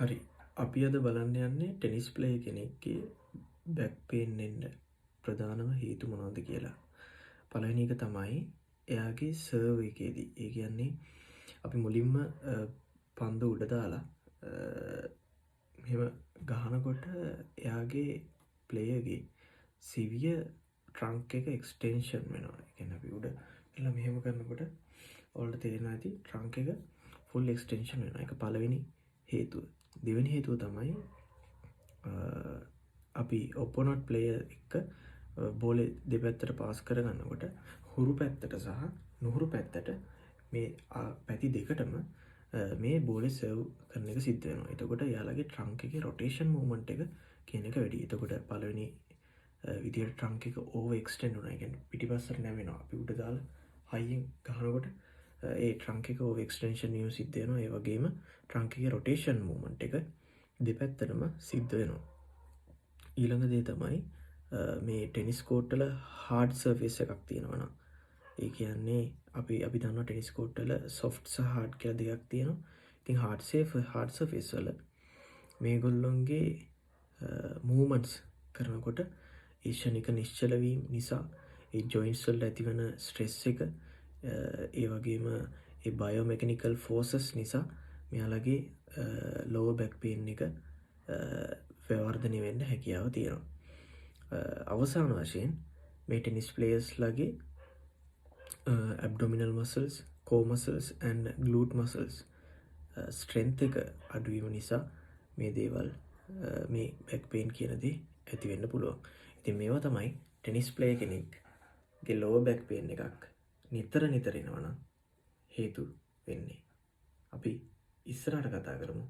හරි. අපි අද බලන්න යන්නේ ටෙනිස් ප්ලේයර් කෙනෙක්ගේ බැක් පේන් එන්න ප්‍රධානම හේතු මොනවද කියලා. පළවෙනි එක තමයි එයාගේ සර්ව් එකේදී. ඒ කියන්නේ අපි මුලින්ම පන්දු උඩ දාලා මෙහෙම ගහනකොට එයාගේ ප්ලේයර්ගේ සිවිය ට්‍රන්ක් එක එක්ස්ටෙන්ෂන් වෙනවා. ඒ කියන්නේ අපි උඩ එලා මෙහෙම කරනකොට ඔයාලට තේරෙනවා ඇති ට්‍රන්ක් එක ෆුල් එක්ස්ටෙන්ෂන් වෙනවා. ඒක පළවෙනි හේතුව. දෙවැනි හේතුව තමයි අපි ඔපොනට් ප්ලේයර් එක්ක බෝලේ දෙපැත්තට පාස් කරගන්නකොට හුරු පැත්තට සහ නුහුරු පැත්තට මේ පැති දෙකටම මේ බෝලේ සර්ව් කරන එක සිද්ධ වෙනවා. එතකොට යාළගේ ට්‍රන්ක් එකේ රොටේෂන් මූව්මන්ට් එක කියන එක වැඩි. එතකොට පළවෙනි විදියට ට්‍රන්ක් එක ඕවර් එක්ස්ටෙන්ඩ් වෙනවා. ඒ කියන්නේ පිටිපස්සට නැවෙනවා. අපි උඩ දාලා හයියෙන් ගහනකොට ඒ ට්‍රන්ක් එක ඕවර් එක්ස්ටෙන්ෂන් වීම සිද්ධ වෙනවා. ඒ වගේම ට්‍රන්ක් එකේ රොටේෂන් මූව්මන්ට් එක දෙපැත්තටම සිද්ධ වෙනවා. ඊළඟ දේ තමයි මේ ටෙනිස් කෝට් වල හાર્ඩ් සර්ෆේස් එකක් තියෙනවා නම් ඒ කියන්නේ අපි දන්නවා ටෙනිස් කෝට් වල සොෆ්ට් සහ හાર્ඩ් කියලා දෙකක් තියෙනවා. ඉතින් හાર્ඩ් සර්ෆේස් වල මේගොල්ලොන්ගේ මූව්මන්ට්ස් කරනකොට ඒ ෂණික නිශ්චල වීම නිසා ඒ ජොයින්ට්ස් වලට ඇතිවන ස්ට්‍රෙස් එක ඒ වගේම ඒ බයෝමෙකැනිකල් ෆෝසස් නිසා මෙයාලගේ ලෝවර් බැක් පේන් එක වර්ධනය වෙන්න හැකියාව තියෙනවා. අවසාන වශයෙන් මේ ටෙනිස් ප්ලේයර්ස් ලගේ ඇබ්ඩොමිනල් මසල්ස්, කෝ මසල්ස් and ග්ලූට් මසල්ස් ස්ට්‍රෙන්ත් එක අඩුවීම නිසා මේ දේවල් මේ බැක් පේන් කියන දේ ඇති වෙන්න පුළුවන්. ඉතින් මේවා තමයි ටෙනිස් ප්ලේයර් කෙනෙක්ගේ ලෝවර් බැක් පේන් එකක් නිතර එනවා නම් හේතු වෙන්නේ. අපි ඉස්සරහට කතා කරමු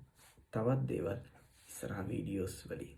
තවත් දේවල් ඉස්සරහ වීඩියෝස් වලින්.